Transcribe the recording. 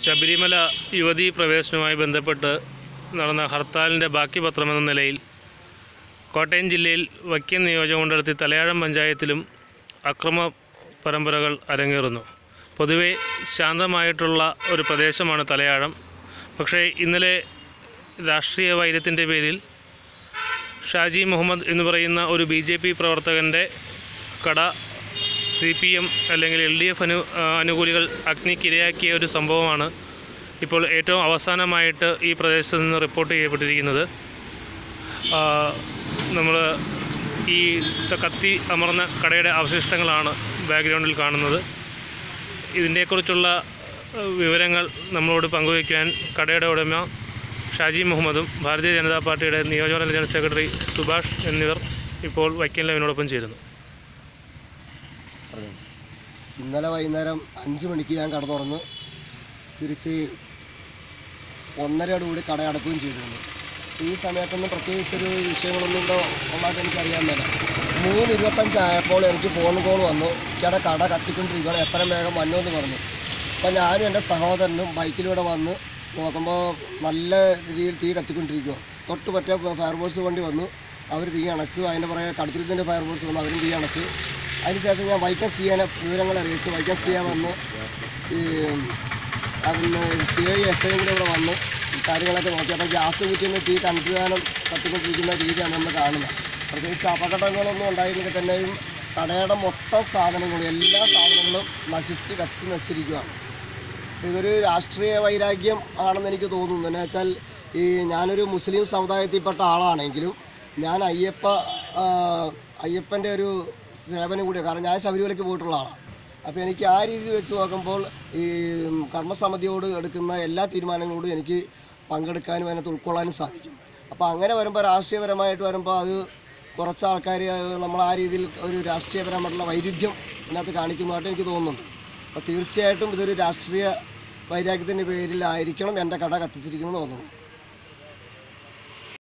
ശബരിമല യുവതീ പ്രവേശനവുമായി ബന്ധപ്പെട്ട് നടന്ന ഹർത്താലിൻ്റെ ബാക്കി പത്രമെന്ന നിലയിൽ കോട്ടയം ജില്ലയിൽ വൈക്കം നിയോജകമണ്ഡലത്തിൽ തലയാഴം പഞ്ചായത്തിലും അക്രമ പരമ്പരകൾ അരങ്ങേറുന്നു. പൊതുവെ ശാന്തമായിട്ടുള്ള ഒരു പ്രദേശമാണ് തലയാഴം. പക്ഷേ ഇന്നലെ രാഷ്ട്രീയ വൈര്യത്തിൻ്റെ പേരിൽ ഷാജി മുഹമ്മദ് എന്ന് പറയുന്ന ഒരു BJP പ്രവർത്തകൻ്റെ കട CPM അല്ലെങ്കിൽ LDF അനുകൂലികൾ അഗ്നിക്കിരയാക്കിയ ഒരു സംഭവമാണ് ഇപ്പോൾ ഏറ്റവും അവസാനമായിട്ട് ഈ പ്രദേശത്ത് നിന്ന് റിപ്പോർട്ട് ചെയ്യപ്പെട്ടിരിക്കുന്നത്. നമ്മൾ ഈ കത്തി അമർന്ന കടയുടെ അവശിഷ്ടങ്ങളാണ് ബാക്ക്ഗ്രൗണ്ടിൽ കാണുന്നത്. ഇതിനെക്കുറിച്ചുള്ള വിവരങ്ങൾ നമ്മളോട് പങ്കുവയ്ക്കാൻ കടയുടെ ഉടമ ഷാജി മുഹമ്മദും ഭാരതീയ ജനതാ പാർട്ടിയുടെ നിയോജകമണ്ഡല ജനറൽ സെക്രട്ടറി സുഭാഷ് എന്നിവർ ഇപ്പോൾ വൈക്കം ലൈവിനോടൊപ്പം ചേരുന്നു. ഇന്നലെ വൈകുന്നേരം 5 മണിക്ക് ഞാൻ കട തുറന്നു. തിരിച്ച് 1:30 കട അടക്കുകയും ചെയ്തിരുന്നു. ഈ സമയത്തൊന്നും പ്രത്യേകിച്ചൊരു വിഷയങ്ങളൊന്നും ഉണ്ടോ ഉള്ളതായിട്ട് എനിക്കറിയാൻ മേല. 3:25 ആയപ്പോൾ എനിക്ക് ഫോൺ കോൾ വന്നു. കട കത്തിക്കൊണ്ടിരിക്കുകയാണ്, എത്ര വേഗം വന്നുവെന്ന് പറഞ്ഞു. അപ്പോൾ ഞാനും എൻ്റെ സഹോദരനും ബൈക്കിലൂടെ വന്ന് നോക്കുമ്പോൾ നല്ല രീതിയിൽ തീ കത്തിക്കൊണ്ടിരിക്കുക. തൊട്ട് പറ്റിയ ഫയർഫോഴ്സ് വണ്ടി വന്നു, അവർ തീ അണച്ചു. അതിൻ്റെ പുറകെ കടുത്തുരുത്തിൻ്റെ ഫയർഫോഴ്സ് വന്നു, അവരും തീ അണച്ചു. അതിനുശേഷം ഞാൻ വൈക്കം CIനെ വിവരങ്ങൾ അറിയിച്ചു. വൈക്കം CI വന്ന് പിന്നെ CI SI കൂടെ ഇവിടെ വന്ന് കാര്യങ്ങളൊക്കെ നോക്കി. അപ്പോൾ ഗ്യാസ് കുറ്റിന്ന് തീ കണ്ടുകാനം കത്തിക്കൊണ്ടിരിക്കുന്ന രീതിയാണ് നമ്മൾ കാണുന്നത്. പ്രത്യേകിച്ച് അപകടങ്ങളൊന്നും ഉണ്ടായിരുന്നെങ്കിൽ തന്നെയും കടയുടെ മൊത്തം സാധനങ്ങളും എല്ലാ സാധനങ്ങളും കത്തി നശിച്ചിരിക്കുകയാണ്. ഇതൊരു രാഷ്ട്രീയ വൈരാഗ്യം ആണെന്ന് എനിക്ക് തോന്നുന്നു. എന്ന് വെച്ചാൽ ഞാനൊരു മുസ്ലിം സമുദായത്തിൽപ്പെട്ട ആളാണെങ്കിലും ഞാൻ അയ്യപ്പൻ്റെ ഒരു സേവനം കൂടിയാണ്. കാരണം ഞാൻ ശബരിമലയ്ക്ക് പോയിട്ടുള്ള ആളാണ്. അപ്പോൾ എനിക്ക് ആ രീതിയിൽ വെച്ച് നോക്കുമ്പോൾ ഈ കർമ്മസമിതിയോട് എടുക്കുന്ന എല്ലാ തീരുമാനങ്ങളോടും എനിക്ക് പങ്കെടുക്കാനും അതിനകത്ത് ഉൾക്കൊള്ളാനും സാധിക്കും. അപ്പോൾ അങ്ങനെ വരുമ്പോൾ രാഷ്ട്രീയപരമായിട്ട് വരുമ്പോൾ അത് കുറച്ച് ആൾക്കാർ നമ്മൾ ആ രീതിയിൽ ഒരു രാഷ്ട്രീയപരമായിട്ടുള്ള വൈരുദ്ധ്യം അതിനകത്ത് കാണിക്കുന്നതായിട്ട് എനിക്ക് തോന്നുന്നുണ്ട്. അപ്പോൾ തീർച്ചയായിട്ടും ഇതൊരു രാഷ്ട്രീയ വൈരാഗ്യത്തിൻ്റെ പേരിലായിരിക്കണം എൻ്റെ കട കത്തിച്ചിരിക്കുന്നത് തോന്നുന്നു.